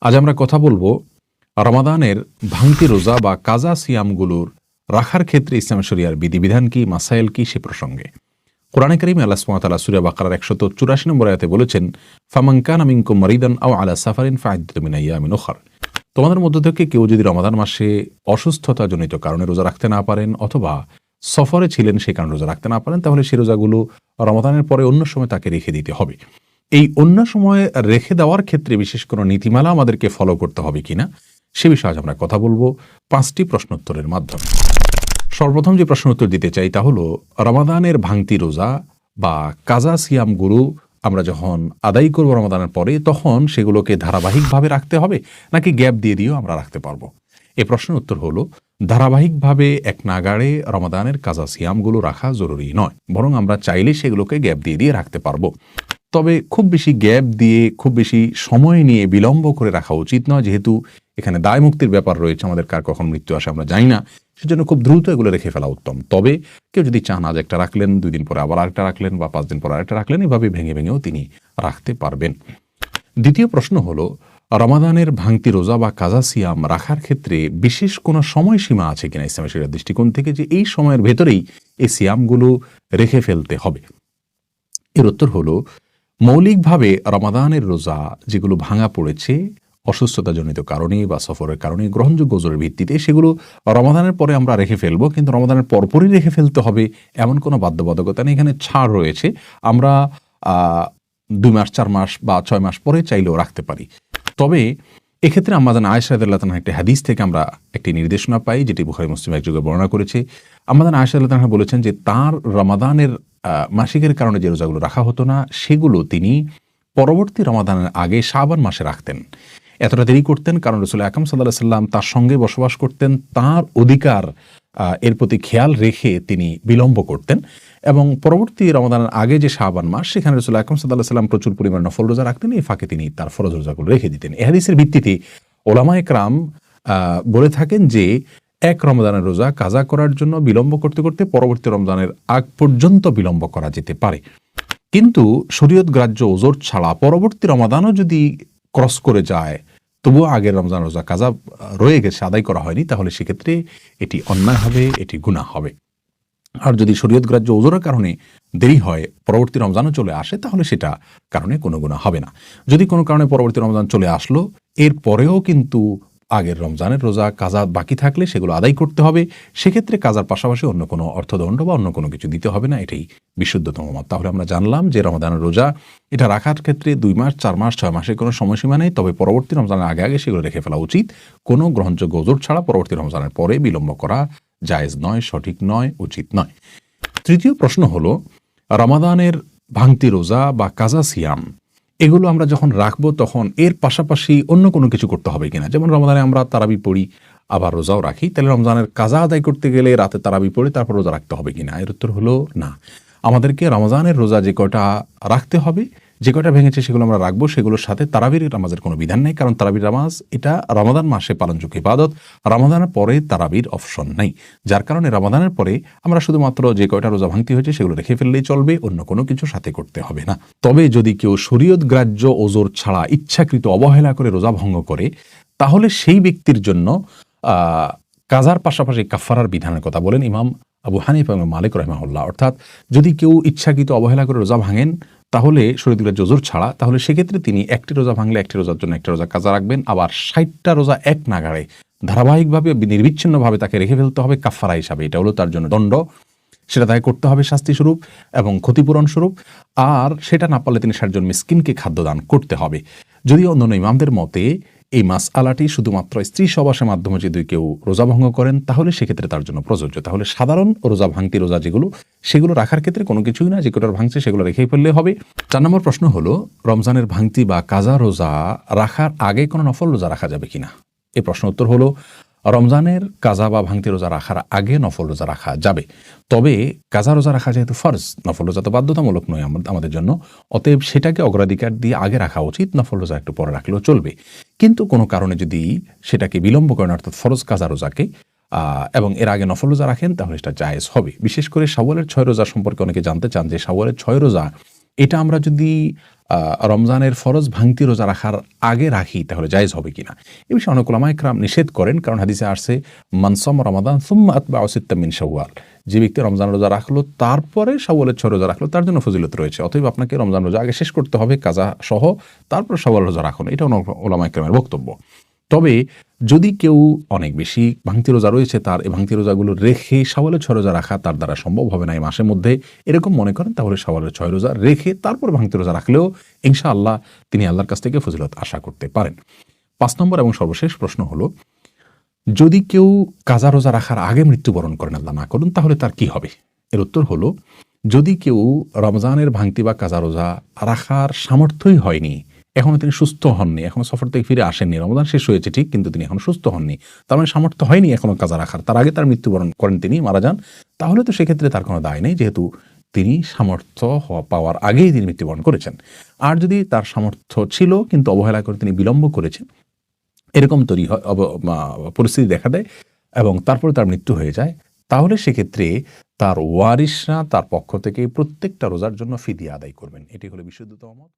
আজ আমরা কথা বলবো রমাদানের ভাঙতি রোজা বা কাজা সিয়ামগুলোর রাখার ক্ষেত্রে ইসলাম শরিয়ার বিধিবিধান কি, মাসাইল কি, সে প্রসঙ্গে। কোরআনে কারীমে আল্লাহ সুবহানাহু ওয়া তাআলা সূরা বাকারার 184 নম্বর আয়াতে বলেছেন, ফামান কানা মিনকুম মারিদান আও আলা সাফারিন ফাইদ্দাতুম মিন আইয়ামিন উখর। তোমাদের মধ্য থেকে কেউ যদি রমাদান মাসে অসুস্থতাজনিত কারণে রোজা রাখতে না পারেন অথবা সফরে ছিলেন সে কারণে রোজা রাখতে না পারেন, তাহলে সেই রোজাগুলো রমাদানের পরে অন্য সময় তাকে রেখে দিতে হবে। এই অন্য সময় রেখে দেওয়ার ক্ষেত্রে বিশেষ কোনো নীতিমালা আমাদেরকে ফলো করতে হবে কিনা সে বিষয়ে আজ আমরা কথা বলবো 5টি প্রশ্নোত্তরের মাধ্যমে। সর্বপ্রথম যে প্রশ্ন উত্তর দিতে চাই তা হলো, রমাদানের ভাঙতি রোজা বা কাজা সিয়ামগুলো আমরা যখন আদায় করবো রমাদানের পরে, তখন সেগুলোকে ধারাবাহিকভাবে রাখতে হবে নাকি গ্যাপ দিয়ে দিয়েও আমরা রাখতে পারবো? এই প্রশ্নের উত্তর হলো, ধারাবাহিকভাবে এক নাগাড়ে রমাদানের কাজা সিয়ামগুলো রাখা জরুরি নয়, বরং আমরা চাইলে সেগুলোকে গ্যাপ দিয়ে দিয়ে রাখতে পারবো। তবে খুব বেশি গ্যাপ দিয়ে খুব বেশি সময় নিয়ে বিলম্ব করে রাখা উচিত নয়, যেহেতু এখানে দায় মুক্তির ব্যাপার রয়েছে, আমাদের কার কখন মৃত্যু আসে আমরা জানি না, সেজন্য খুব দ্রুত এগুলো রেখে ফেলা উত্তম। তবে কেউ যদি চান আজ একটা রাখলেন, 2 দিন পরে আবার আরেকটা রাখলেন বা 5 দিন পরে আরেকটা রাখলেন, এভাবে ভেঙে ভেঙেও তিনি রাখতে পারবেন। দ্বিতীয় প্রশ্ন হলো, রমাদানের ভাঙতি রোজা বা কাজা সিয়াম রাখার ক্ষেত্রে বিশেষ কোনো সময়সীমা আছে কিনা ইসলামের শরিয়ার দৃষ্টিকোণ থেকে, যে এই সময়ের ভেতরেই এই সিয়ামগুলো রেখে ফেলতে হবে? এর উত্তর হলো, মৌলিকভাবে রমাদানের রোজা যেগুলো ভাঙা পড়েছে অসুস্থতাজনিত কারণে বা সফরের কারণে গ্রহণযোগ্য ওজরের ভিত্তিতে, সেগুলো রমাদানের পরে আমরা রেখে ফেলবো, কিন্তু রমাদানের পরপরই রেখে ফেলতে হবে এমন কোনো বাধ্যবাধকতা নেই। এখানে ছাড় রয়েছে, আমরা 2 মাস 4 মাস বা 6 মাস পরে চাইলেও রাখতে পারি। তবে এক্ষেত্রে আমাদের আয়েশা রাদিয়াল্লাহু তাআলা একটি হাদিস থেকে আমরা একটি নির্দেশনা পাই, যেটি বুখারী মুসলিম একযোগে বর্ণনা করেছে। আমাদের আয়েশা রাদিয়াল্লাহু তাআলা বলেছেন যে তার রমাদানের মাসিকের কারণে যে রোজাগুলো রাখা হতো না, সেগুলো তিনি পরবর্তী রমাদানের আগে শাবান মাসে রাখতেন। এতটা দেরি করতেন কারণ রাসূল আকরাম সাল্লাল্লাহু আলাইহি ওয়াসাল্লাম তার সঙ্গে বসবাস করতেন, তার অধিকার এর প্রতি খেয়াল রেখে তিনি বিলম্ব করতেন, এবং পরবর্তী রমাদানের আগে যে শাবান মাস, সেখানে রাসূল আকরাম সাল্লাল্লাহু আলাইহি ওয়াসাল্লাম প্রচুর পরিমাণ নফল রোজা রাখতেন, এই ফাঁকে তিনি তার ফরজ রোজাগুলো রেখে দিতেন। এই হাদিসের ভিত্তিতে উলামায়ে কেরাম বলে থাকেন যে এক রমাদানের রোজা কাজা করার জন্য বিলম্ব করতে করতে পরবর্তী রমজানের আগ পর্যন্ত বিলম্ব করা যেতে পারে, কিন্তু শরীয়ত গ্রাহ্য ওজর ছাড়া পরবর্তী রমাদানও যদি ক্রস করে যায়, তবুও আগের রমজান রোজা কাজা রয়ে গেছে, আদায় করা হয়নি, তাহলে সেক্ষেত্রে এটি অন্যায় হবে, এটি গুনাহ হবে। আর যদি শরীয়ত গ্রাহ্য ওজরের কারণে দেরি হয়, পরবর্তী রমজানও চলে আসে, তাহলে সেটা কারণে কোনো গুনাহ হবে না। যদি কোনো কারণে পরবর্তী রমজান চলে আসলো, এর পরেও কিন্তু আগের রমজানের রোজা কাজা বাকি থাকলে সেগুলো আদায় করতে হবে, সেক্ষেত্রে কাজার পাশাপাশি অন্য কোনো অর্থদণ্ড বা অন্য কোনো কিছু দিতে হবে না, এটাই বিশুদ্ধতম মত। তাহলে আমরা জানলাম যে রমাদানের রোজা এটা রাখার ক্ষেত্রে 2 মাস 4 মাস 6 মাসের কোনো সময়সীমা নেই, তবে পরবর্তী রমজানের আগে আগে সেগুলো রেখে ফেলা উচিত। কোনো গ্রহণযোগ্য ওজর ছাড়া পরবর্তী রমজানের পরে বিলম্ব করা জায়েজ নয়, সঠিক নয়, উচিত নয়। তৃতীয় প্রশ্ন হলো, রমাদানের ভাঙতি রোজা বা কাজা সিয়াম এগুলো আমরা যখন রাখবো তখন এর পাশাপাশি অন্য কোনো কিছু করতে হবে কিনা? যেমন রমাদানে আমরা তারাবি পড়ি, আবার রোজাও রাখি, তাহলে রমজানের কাজা আদায় করতে গেলে রাতে তারাবি পড়ে তারপর রোজা রাখতে হবে কিনা? এর উত্তর হলো না। আমাদেরকে রমজানের রোজা যে কয়টা রাখতে হবে, যে কয়টা ভেঙেছে সেগুলো আমরা রাখবো, সেগুলোর সাথে তারাবির নামাজের কোনো বিধান নেই, কারণ তারাবির নামাজ এটা রমাদান মাসে পালনযোগ্য ইবাদত, রমাদানের পরে তারাবির অপশন নাই, যার কারণে রমাদানের পরে আমরা শুধুমাত্র যে কয়টা রোজা ভাঙতি হয়েছে সেগুলো রেখে ফেললেই চলবে, অন্য কোনো কিছু সাথে করতে হবে না। তবে যদি কেউ শরীয়ত গ্রাহ্য ওজর ছাড়া ইচ্ছাকৃত অবহেলা করে রোজা ভঙ্গ করে, তাহলে সেই ব্যক্তির জন্য কাজার পাশাপাশি কাফারার বিধানের কথা বলেন ইমাম আবু হানিফা এবং মালিক রাহিমাহুল্লাহ। অর্থাৎ যদি কেউ ইচ্ছাকৃত অবহেলা করে রোজা ভাঙেন, তাহলে শরীয়ত গ্রাহ্য ওজর ছাড়া, তাহলে সেক্ষেত্রে তিনি একটি রোজা ভাঙলে একটি রোজার জন্য একটা রোজা কাজা রাখবেন, আবার 60টা রোজা এক নাগাড়ে ধারাবাহিকভাবে নির্বিচ্ছিন্নভাবে তাকে রেখে ফেলতে হবে কাফারা হিসাবে। এটা হলো তার জন্য দণ্ড, সেটা তাকে করতে হবে শাস্তি স্বরূপ এবং ক্ষতিপূরণ স্বরূপ। আর সেটা না পারলে তিনি 60 জন মিসকিনকে খাদ্যদান করতে হবে। যদিও অন্যান্য ইমামদের মতে এই মাসআলাটি শুধুমাত্র স্ত্রী সহবাসের মাধ্যমে যদি কেউ রোজা ভঙ্গ করেন, তাহলে সেক্ষেত্রে তার জন্য প্রযোজ্য। তাহলে সাধারণ রোজা ভাঙতি রোজা যেগুলো, সেগুলো রাখার ক্ষেত্রে কোনো কিছুই না, যে কটার ভাঙছে সেগুলো রেখেই ফেললে হবে। 4 নম্বর প্রশ্ন হলো, রমজানের ভাঙতি বা কাজা রোজা রাখার আগে কোনো নফল রোজা রাখা যাবে কিনা? এই প্রশ্ন উত্তর হলো, রমজানের কাজা বা ভাঙতি রোজা রাখার আগে নফল রোজা রাখা যাবে। তবে কাজা রোজা রাখা যেহেতু ফরজ, নফল রোজা তো বাধ্যতামূলক নয় আমাদের জন্য, অতএব সেটাকে অগ্রাধিকার দিয়ে আগে রাখা উচিত, নফল রোজা একটু পরে রাখলেও চলবে। কিন্তু কোনো কারণে যদি সেটাকে বিলম্ব করেন, অর্থাৎ ফরজ কাজা রোজাকে, এবং এর আগে নফল রোজা রাখেন, তাহলে সেটা জায়েজ হবে। বিশেষ করে শাওয়ালের 6 রোজা সম্পর্কে অনেকে জানতে চান যে শাওয়ালের 6 রোজা এটা আমরা যদি রমজানের ফরজ ভাঙতি রোজা রাখার আগে রাখি তাহলে জায়েজ হবে কিনা, এ বিষয়ে অনেক উলামা ইকরাম নিষেধ করেন। কারণ হাদিসে আসছে মান সাম রমাদান সুম্মা আতবাউ সিত্তাম মিন শাওয়াল, যে ব্যক্তি রমজান রোজা রাখলো তারপরে শাওয়ালের 6 রোজা রাখলো তার জন্য ফজিলত রয়েছে। অতএব আপনাকে রমজান রোজা আগে শেষ করতে হবে কাজা সহ, তারপর শাওয়াল রোজা রাখুন, এটা অনেক উলামা ইকরামের বক্তব্য। তবে যদি কেউ অনেক বেশি ভাঙতি রোজা রয়েছে, তার এই ভাঙতি রোজাগুলো রেখে শাওয়ালের 6 রোজা রাখা তার দ্বারা সম্ভব হবে না এই মাসের মধ্যে, এরকম মনে করেন, তাহলে শাওয়ালের 6 রোজা রেখে তারপর ভাঙতি রোজা রাখলেও ইনশাআল্লাহ তিনি আল্লাহর কাছ থেকে ফজিলত আশা করতে পারেন। 5 নম্বর এবং সর্বশেষ প্রশ্ন হলো, যদি কেউ কাজা রোজা রাখার আগে মৃত্যুবরণ করেন, আল্লাহ না করুন, তাহলে তার কি হবে? এর উত্তর হলো, যদি কেউ রমজানের ভাঙতি বা কাজা রোজা রাখার সামর্থ্যই হয়নি, এখনো তিনি সুস্থ হননি, এখনো সফর থেকে ফিরে আসেননি, রমজান শেষ হয়েছে ঠিক কিন্তু তিনি এখনো সুস্থ হননি, তার মানে সামর্থ্য হয়নি এখনো কাজা রাখার, তার আগে তার মৃত্যুবরণ করেন, তিনি মারা যান, তাহলে তো সেক্ষেত্রে তার কোনো দায় নেই, যেহেতু তিনি সামর্থ্য পাওয়ার আগেই তিনি মৃত্যুবরণ করেছেন। আর যদি তার সামর্থ্য ছিল কিন্তু অবহেলা করে তিনি বিলম্ব করেছেন, এরকম পরিস্থিতি দেখা দেয় এবং তারপরে তার মৃত্যু হয়ে যায়, তাহলে সেক্ষেত্রে তার ওয়ারিশরা তার পক্ষ থেকে প্রত্যেকটা রোজার জন্য ফিদিয়া আদায় করবেন। এটি হলো বিশুদ্ধতম মত।